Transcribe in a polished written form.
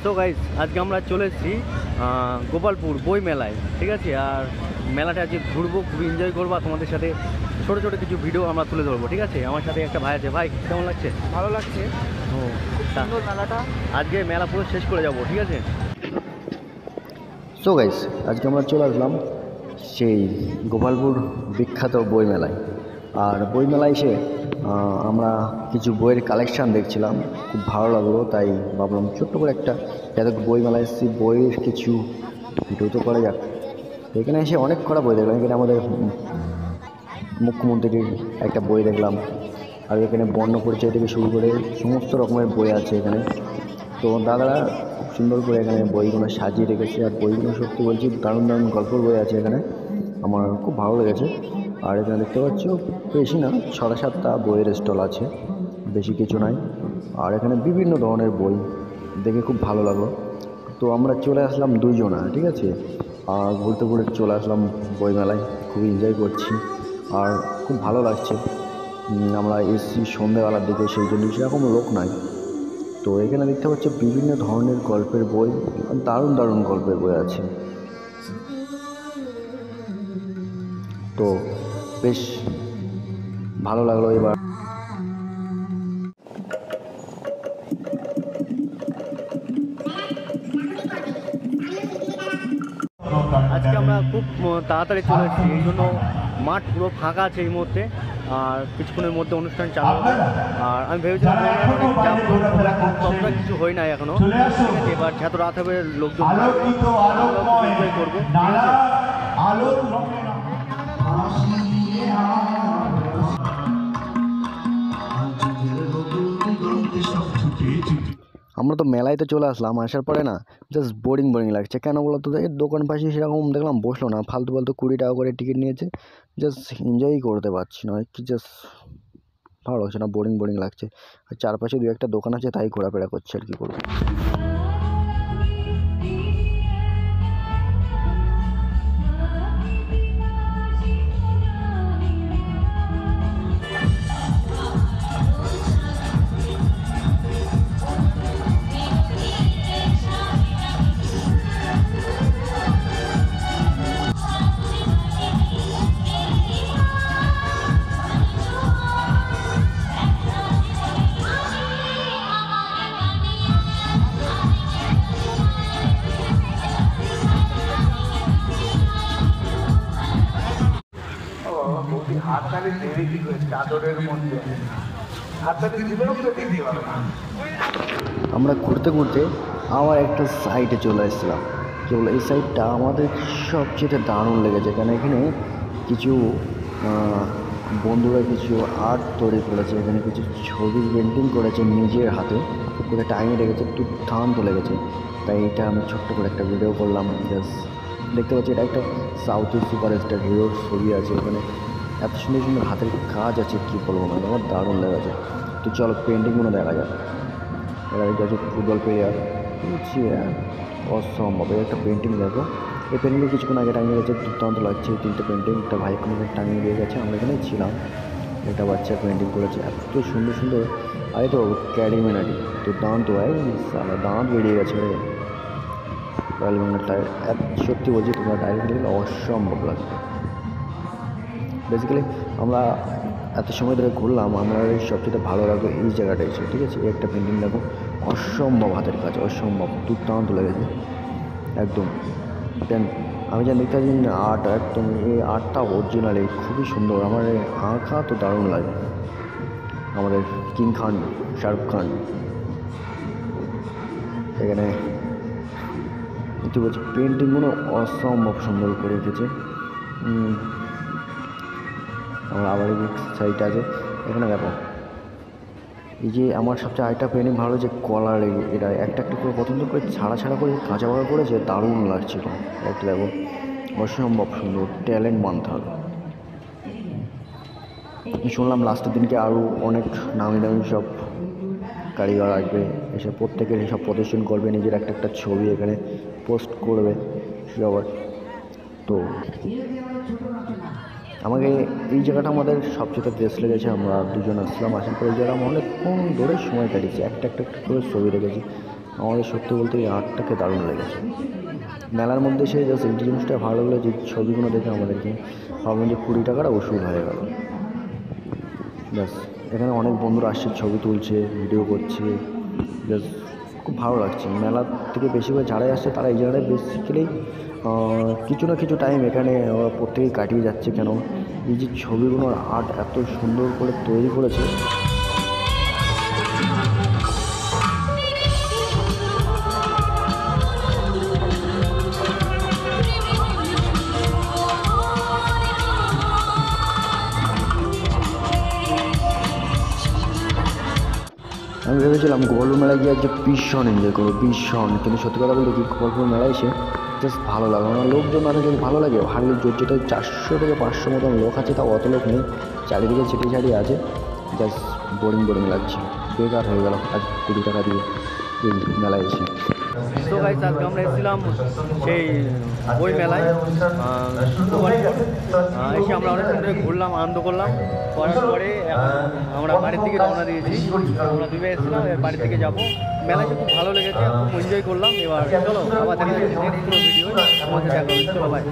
তো গাইস আজকে আমরা চলে এসেছি গোপালপুর বই মেলায়, ঠিক আছে। আর মেলাটা আজকে ঘুরবো, খুবই এনজয় করবো, আর তোমাদের সাথে ছোটো ছোটো কিছু ভিডিও আমরা তুলে ধরবো, ঠিক আছে। আমার সাথে একটা ভাই আছে। ভাই কেমন লাগছে? ভালো লাগছে, ও সুন্দর মেলাটা। আজকে মেলা পুরো শেষ করে যাবো, ঠিক আছে। সো গাইস আজকে আমরা চলে আসলাম সেই গোপালপুর বিখ্যাত বই মেলায়। আর বই মেলায় এসে আমরা কিছু বইয়ের কালেকশান দেখছিলাম, খুব ভালো লাগলো, তাই ভাবলাম ছোট্ট করে একটা যাতে বই মেলায় এসেছি বইয়ের কিছু ভিডিও তো করা যাক। এখানে এসে অনেক কটা বই দেখলাম। এখানে আমাদের মুখ্যমন্ত্রীর একটা বই দেখলাম, আর এখানে বর্ণ পরিচয় থেকে শুরু করে সমস্ত রকমের বই আছে এখানে। তো দাদারা খুব সুন্দর করে এখানে বইগুলো সাজিয়ে রেখেছে, আর বইগুলো সত্যি বলছি দারুণ দারুণ গল্পের বই আছে এখানে, আমার খুব ভালো লেগেছে। আর এখানে দেখতে পাচ্ছ বেশি না, 6-7টা বইয়ের স্টল আছে, বেশি কিছু নাই। আর এখানে বিভিন্ন ধরনের বই দেখে খুব ভালো লাগলো। তো আমরা চলে আসলাম দুইজনা, ঠিক আছে। আর ঘুরতে ঘুরতে চলে আসলাম বই মেলায়, খুবই এনজয় করছি আর খুব ভালো লাগছে। আমরা এসছি সন্ধ্যেবেলার দিকে, সেই জন্য সেরকম লোক নাই। তো এখানে দেখতে পাচ্ছি বিভিন্ন ধরনের গল্পের বই, দারুণ দারুণ গল্পের বই আছে। তো বেশ ভালো লাগলো। এবার আজকে আমরা খুব তাড়াতাড়ি চলে এসেছি, এই জন্য মাঠ পুরো ফাঁকা আছে এই মুহূর্তে। আর কিছুক্ষণের মধ্যে অনুষ্ঠান চালু হবে। আর আমি ভেবেছিলাম অনেক ততটা কিছু হয় নাই এখনো, ঠিক আছে। এবার যত রাত হবে লোকজন এনজয় করবো, ঠিক আছে। আমরা তো মেলায় তো চলে আসলাম, আসার পরে না জাস্ট বোরিং বোরিং লাগছে। কেন বলো তো, এই দোকান পাশে সেরকম দেখলাম বসলো না, ফালতু ফালতু 20 টাকা করে টিকিট নিয়েছে, জাস্ট এনজয়ই করতে পারছি না কি, জাস্ট ভালো লাগছে না, বোরিং বোরিং লাগছে। আর চারপাশে 2-1টা দোকান আছে, তাই ঘোরাফেরা করছে, আর কি করবো। আমরা ঘুরতে ঘুরতে আবার একটা সাইডে চলে এসেছিলাম। কেবল এই সাইডটা আমাদের সবচেয়ে দারুণ লেগেছে, কারণ এখানে কিছু বন্ধুরা কিছু আর্ট তৈরি করেছে, এখানে কিছু ছবি পেন্টিং করেছে নিজের হাতে করে টাঙিয়ে রেখেছে, দুর্দান্ত লেগেছে। তাই এটা আমি ছোট্ট করে একটা ভিডিও করলাম। জাস্ট দেখতে পাচ্ছি এটা একটা সাউথের সুপারস্টার হিরোর ছবি আছে, ওখানে এত সুন্দর সুন্দর হাতের কাজ আছে, কী বলবো, মানে আমার দারুণ লেগেছে। তো চলো পেন্টিংগুলো দেখা যাক। এরা আছে ফুটবল প্লেয়ার, বুঝছি অসম্ভব। এই একটা পেন্টিং দেখো, এই পেন্টিংটা কিছুক্ষণ আগে টাঙিয়ে গেছে, দুর্দান্ত লাগছে। এই 3টে পেন্টিং একটা ভাই কোনো টাঙিয়ে দিয়ে গেছে, আমরা এখানে ছিলাম। একটা বাচ্চা পেন্টিং করেছে, এত সুন্দর সুন্দর। আরে তো ক্যারিমিনাটি দুর্দান্ত ভাই, সালা দাঁত বেরিয়ে গেছে রে রয়্যাল বেঙ্গল টাইগার। সত্যি বলছি তোমরা ডাইরেক্ট দেখলে অসম্ভব লাগবে। বেসিক্যালি আমরা এত সময় ধরে ঘুরলাম, আমার সবচেয়ে ভালো লাগলো এই জায়গাটা এসে, ঠিক আছে। এই একটা পেন্টিং দেখো, অসম্ভব হাতের কাজ, অসম্ভব দুর্দান্ত লেগেছে একদম। দেন আমি যা দেখতে পাচ্ছি আর্ট, একদম এই আর্টটা অরিজিনালি খুবই সুন্দর, আমার আঁকা তো দারুণ লাগে। আমাদের কিং খান শাহরুখ খান এখানে একটু বলছি, পেন্টিংগুলো অসম্ভব সুন্দর করে রেখেছে। আমার আবার এই সাইডটা আছে, এখানে দেখো এই যে আমার সবচেয়ে আরেকটা পেন্টিং ভালো, যে কলার এটা একটা একটা করে পছন্দ করে ছাড়া ছাড়া করে কাঁচা বাঁকা করেছে, দারুণ লাগছিল। একটা দেখো অসম্ভব সুন্দর, ট্যালেন্ট মানতে হবে। শুনলাম লাস্টের দিনকে আরও অনেক নামি দামি সব কারিগর আসবে, এসে প্রত্যেকের সব প্রদর্শন করবে, নিজের একটা একটা ছবি এখানে পোস্ট করবে সবার। তো আমাকে এই জায়গাটা আমাদের সবচেয়ে বেস্ট লেগেছে। আমরা দুজন আসলাম, আসার পরে এই জায়গা আমরা অনেকক্ষণ ধরে সময় কাটিয়েছি, একটা একটা একটা করে ছবি রেখেছি। আমাদের সত্যি বলতে এই আর্টটাকে দারুণ লেগেছে। মেলার মধ্যে এসে জাস্ট এই জিনিসটা ভালো লাগলো যে ছবিগুলো দেখে আমাদেরকে ভাবলাম যে 20 টাকাটা ওষুধ হয়ে গেল। ব্যাস, এখানে অনেক বন্ধুরা আসছে, ছবি তুলছে, ভিডিও করছে, জাস্ট খুব ভালো লাগছে। মেলার থেকে বেশি করে যারাই আসছে তারা এই জায়গাটায় বেসিক্যালি কিছু না কিছু টাইম এখানে ওরা প্রত্যেকেই কাটিয়ে যাচ্ছে। কেন এই যে ছবিগুলোর আর্ট এত সুন্দর করে তৈরি করেছে। আমি ভেবেছিলাম গোপালপুর মেলায় গিয়ে আজকে ভীষণ এনজয় করবো, ভীষণ। কিন্তু সত্যি কথা বলতে কি, গোপালপুর মেলায় এসে জাস্ট ভালো লাগে না। লোকজন মানে যদি ভালো লাগে, হার্ডলি যেটা 400 থেকে 500 মতন লোক আছে, তাও অত লোক নেই, চারিদিকে ছিটিয়ে ছাড়িয়ে আছে। জাস্ট বোরিং বোরিং লাগছে, বেকার হয়ে গেল আজ 20 টাকা দিয়ে এই মেলায় এসে। তো গাইস আজকে আমরা এসেছিলাম সেই বই মেলায় গোপালপুর। এসে আমরা অনেক ধরে ঘুরলাম, আনন্দ করলাম। করার পরে এখন আমরা বাড়ির দিকে রওনা দিয়েছি। আমরা দুই ভাই এসেছিলাম, এবার বাড়ির দিকে যাবো। মেলায় খুব ভালো লেগেছে, খুব এনজয় করলাম। এবার চলো আবার দেখা যাচ্ছে নেক্সট কোনো ভিডিও আমাদের দেখা হবে। চলো ভাই।